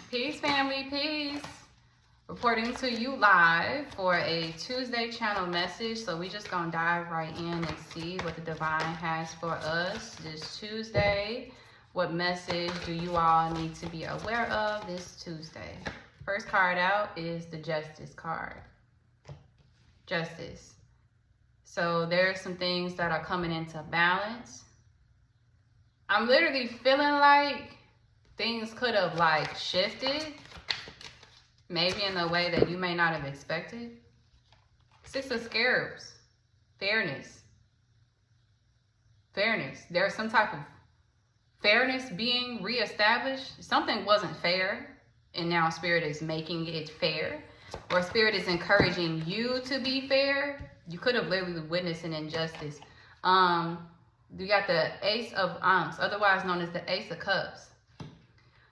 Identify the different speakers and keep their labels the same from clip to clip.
Speaker 1: Peace, family, peace. Reporting to you live for a Tuesday channel message. So we just gonna dive right in and see what the divine has for us this Tuesday. What message do you all need to be aware of this Tuesday? First card out is the Justice card. Justice. So there's some things that are coming into balance. I'm literally feeling like things could have shifted, maybe in a way that you may not have expected. Six of Scarabs, fairness. Fairness. There's some type of fairness being reestablished. Something wasn't fair, and now Spirit is making it fair, or Spirit is encouraging you to be fair. You could have literally witnessed an injustice. You got the Ace of Wands, otherwise known as the Ace of Cups.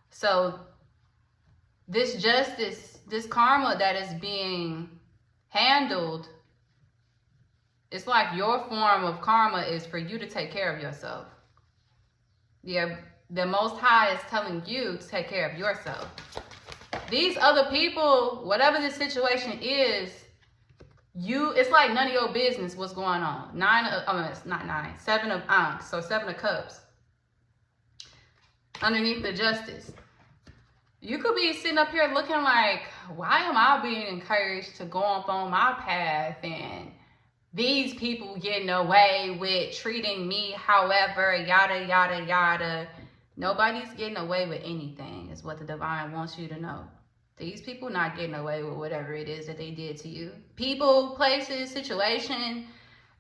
Speaker 1: So this justice, this karma that is being handled, it's like your form of karma is for you to take care of yourself. Yeah, the Most High is telling you to take care of yourself. These other people, whatever the situation is, it's like none of your business what's going on. Seven of Wands, so Seven of Cups. Underneath the Justice. You could be sitting up here looking like, why am I being encouraged to go up on my path and these people getting away with treating me however, yada, yada, yada. Nobody's getting away with anything is what the divine wants you to know. These people not getting away with whatever it is that they did to you. People, places, situation,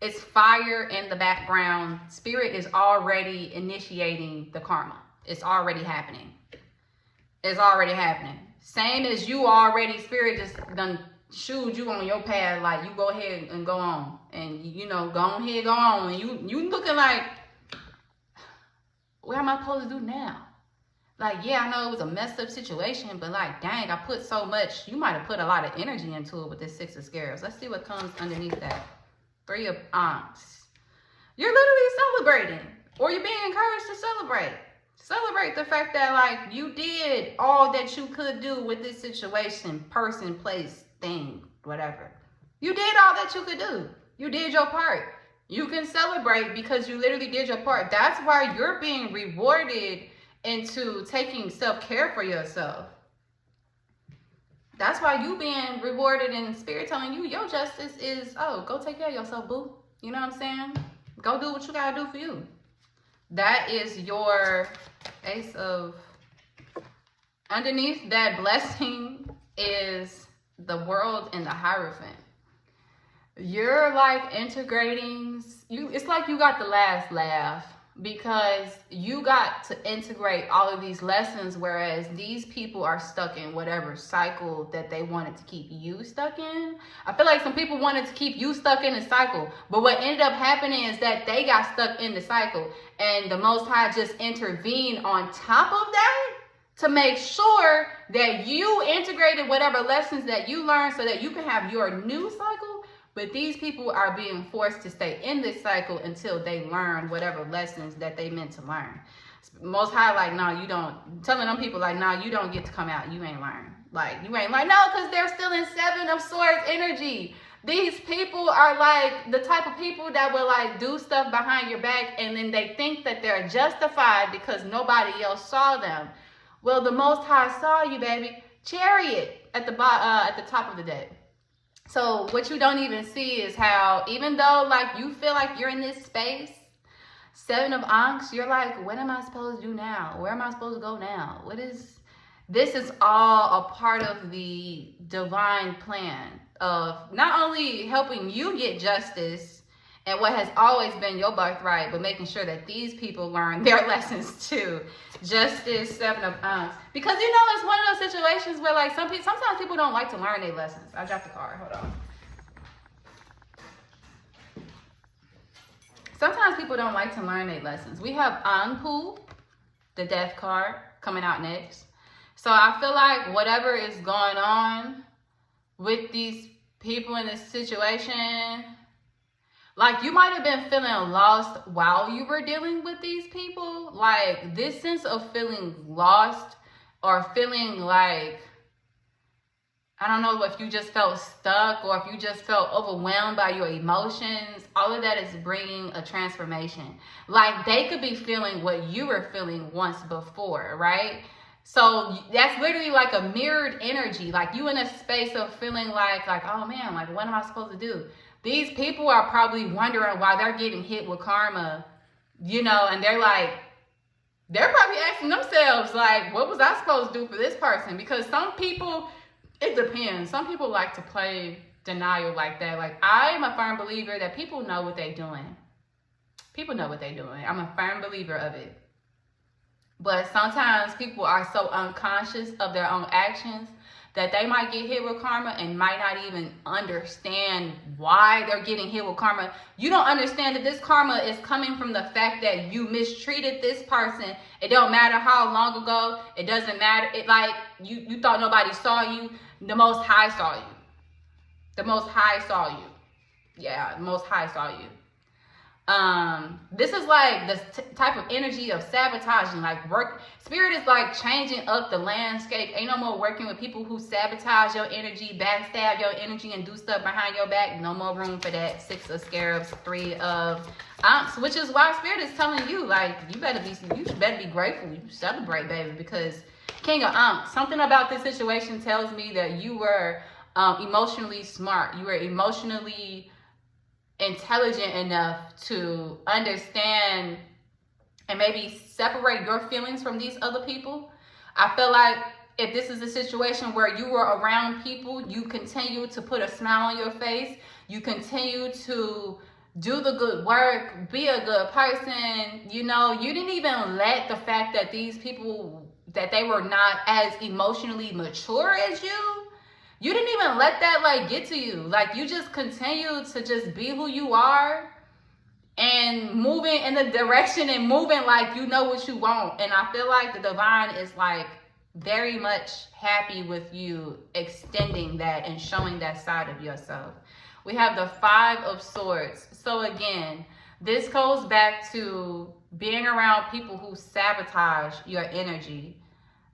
Speaker 1: it's fire in the background. Spirit is already initiating the karma. It's already happening. It's already happening. Same as you already, Spirit just done shooed you on your path. Like, you go ahead and go on. And, go ahead, go on. And you looking like, what am I supposed to do now? Like, yeah, I know it was a messed up situation, but dang, I put so much. You might have put a lot of energy into it with this Six of Scarabs. Let's see what comes underneath that. Three of Wands. You're literally celebrating, or you're being encouraged to celebrate. Celebrate the fact that, you did all that you could do with this situation, person, place, thing, whatever. You did all that you could do. You did your part. You can celebrate because you literally did your part. That's why you're being rewarded into taking self-care for yourself. That's why you being rewarded in Spirit telling you your justice is, go take care of yourself, boo. You know what I'm saying? Go do what you gotta do for you. That is your Ace of... Underneath that blessing is the World and the Hierophant. You're integrating... It's like you got the last laugh because you got to integrate all of these lessons, whereas these people are stuck in whatever cycle that they wanted to keep you stuck in. I feel like some people wanted to keep you stuck in the cycle, but what ended up happening is that they got stuck in the cycle, and the Most High just intervened on top of that to make sure that you integrated whatever lessons that you learned so that you can have your new cycle. But these people are being forced to stay in this cycle until they learn whatever lessons that they meant to learn. Most High, no, you don't. Telling them people, no, you don't get to come out. You ain't learn. You ain't learn. No, because they're still in Seven of Swords energy. These people are the type of people that will do stuff behind your back, and then they think that they're justified because nobody else saw them. Well, the Most High saw you, baby. Chariot at the top of the deck. So what you don't even see is how, even though you feel like you're in this space, Seven of Wands, you're what am I supposed to do now? Where am I supposed to go now? This is all a part of the divine plan of not only helping you get justice and what has always been your birthright, but making sure that these people learn their lessons too. Justice, Seven of Wands. Because it's one of those situations where sometimes people don't like to learn their lessons. I dropped the card, hold on. Sometimes people don't like to learn their lessons. We have Anpu, the Death card, coming out next. So I feel like whatever is going on with these people in this situation, you might have been feeling lost while you were dealing with these people. This sense of feeling lost or feeling like, I don't know if you just felt stuck or if you just felt overwhelmed by your emotions, all of that is bringing a transformation. Like they could be feeling what you were feeling once before, right? So that's literally like a mirrored energy. Like you in a space of feeling like, oh man, like what am I supposed to do? These people are probably wondering why they're getting hit with karma, you know, and they're probably asking themselves, like, what was I supposed to do for this person? Because some people, it depends. Some people like to play denial like that. Like, I'm a firm believer that people know what they're doing. People know what they're doing. I'm a firm believer of it. But sometimes people are so unconscious of their own actions that they might get hit with karma and might not even understand why they're getting hit with karma. You don't understand that this karma is coming from the fact that you mistreated this person. It don't matter how long ago. It doesn't matter. It like you thought nobody saw you. The Most High saw you. The Most High saw you. Yeah, the Most High saw you. This is like the type of energy of sabotaging. Like spirit is like changing up the landscape. Ain't no more working with people who sabotage your energy, backstab your energy, and do stuff behind your back. No more room for that. 6 of Scarabs, 3 of Aunts, which is why spirit is telling you, like, you better be grateful. You celebrate, baby, because King of Aunts, something about this situation tells me that you were emotionally smart. You were emotionally intelligent enough to understand and maybe separate your feelings from these other people. I feel like if this is a situation where you were around people, you continue to put a smile on your face, you continue to do the good work, be a good person, you know, you didn't even let the fact that these people, that they were not as emotionally mature as you didn't even let that like get to you. Like you just continue to just be who you are and moving in the direction and moving like you know what you want. And I feel like the divine is like very much happy with you extending that and showing that side of yourself. We have the 5 of Swords. So again, this goes back to being around people who sabotage your energy.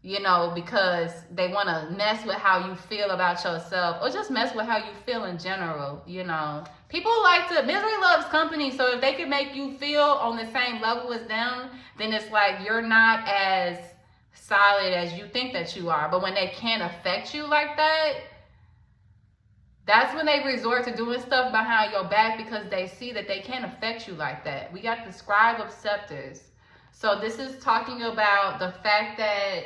Speaker 1: You know, because they want to mess with how you feel about yourself or just mess with how you feel in general, you know. People like to, misery loves company, so if they can make you feel on the same level as them, then it's like you're not as solid as you think that you are. But when they can't affect you like that, that's when they resort to doing stuff behind your back because they see that they can't affect you like that. We got the Scribe of Scepters. So this is talking about the fact that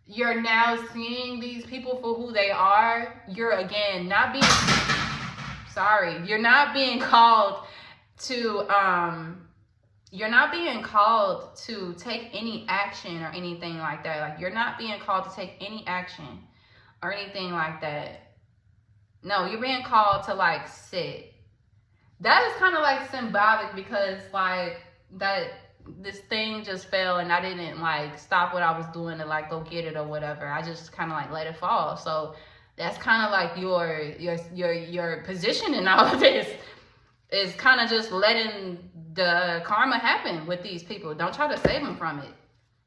Speaker 1: you're now seeing these people for who they are. You're again not being you're not being called to take any action or anything like that. Like you're not being called to take any action or anything like that. No, you're being called to like sit. That is kind of like symbolic because like that this thing just fell and I didn't like stop what I was doing to like go get it or whatever. I just kind of like let it fall. So that's kind of like your position in all of this is kind of just letting the karma happen with these people. Don't try to save them from it.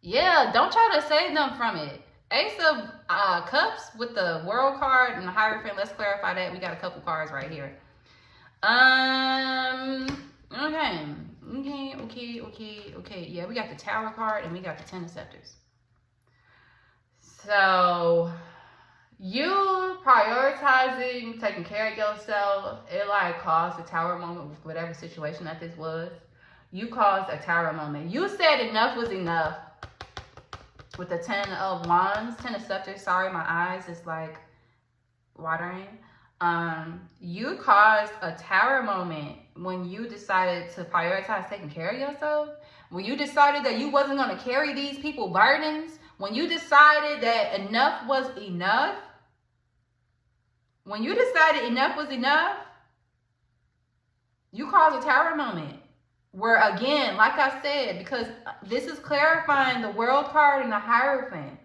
Speaker 1: Yeah, don't try to save them from it. Ace of Cups with the World card and the Hierophant. Let's clarify that. We got a couple cards right here. Okay. Yeah, we got the Tower card and we got the 10 of Scepters. So, you prioritizing taking care of yourself, it like caused a Tower moment with whatever situation that this was. You caused a Tower moment. You said enough was enough with the 10 of Wands, 10 of Scepters. Sorry, my eyes is like watering. You caused a Tower moment when you decided to prioritize taking care of yourself, when you decided that you wasn't going to carry these people's burdens, when you decided that enough was enough, when you decided enough was enough, you caused a Tower moment. Where again, like I said, because this is clarifying the World card and the Hierophant.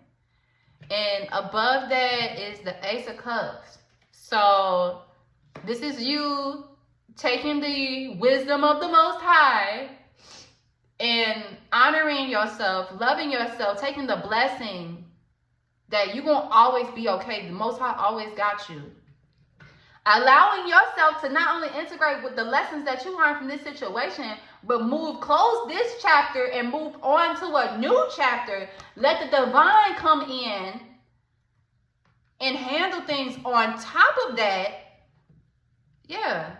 Speaker 1: And above that is the Ace of Cups. So this is you taking the wisdom of the Most High and honoring yourself, loving yourself, taking the blessing that you're going to always be okay. The Most High always got you. Allowing yourself to not only integrate with the lessons that you learned from this situation, but close this chapter and move on to a new chapter. Let the divine come in and handle things on top of that. Yeah.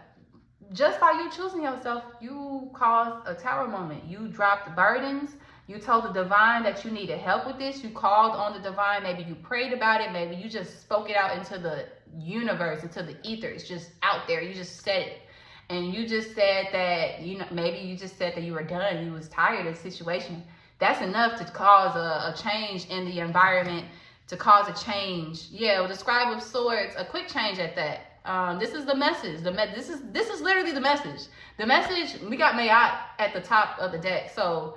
Speaker 1: Just by you choosing yourself, you caused a tower moment. You dropped burdens. You told the divine that you needed help with this. You called on the divine. Maybe you prayed about it. Maybe you just spoke it out into the universe, into the ether. It's just out there. You just said it. And you just said that, maybe you just said that you were done. You was tired of the situation. That's enough to cause a change in the environment, to cause a change. Yeah, with the Scribe of Swords, a quick change at that. This is the message. This is literally the message. The message, we got Mayat at the top of the deck. So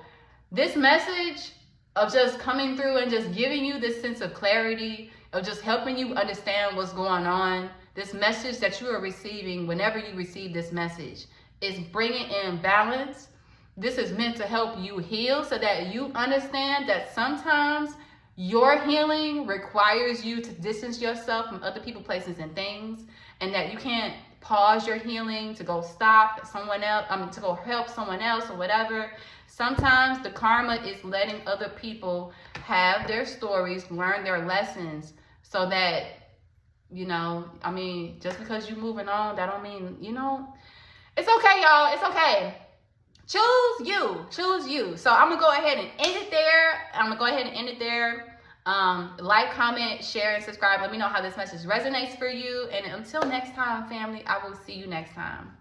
Speaker 1: this message of just coming through and just giving you this sense of clarity, of just helping you understand what's going on, this message that you are receiving, whenever you receive this message, is bringing in balance. This is meant to help you heal so that you understand that sometimes your healing requires you to distance yourself from other people, places, and things, and that you can't pause your healing to go stop someone else, to go help someone else or whatever. Sometimes the karma is letting other people have their stories, learn their lessons, so that, just because you're moving on, that don't mean, it's okay, y'all. It's okay. Choose you. So I'm going to go ahead and end it there. Like, comment, share, and subscribe. Let me know how this message resonates for you. And until next time, family, I will see you next time.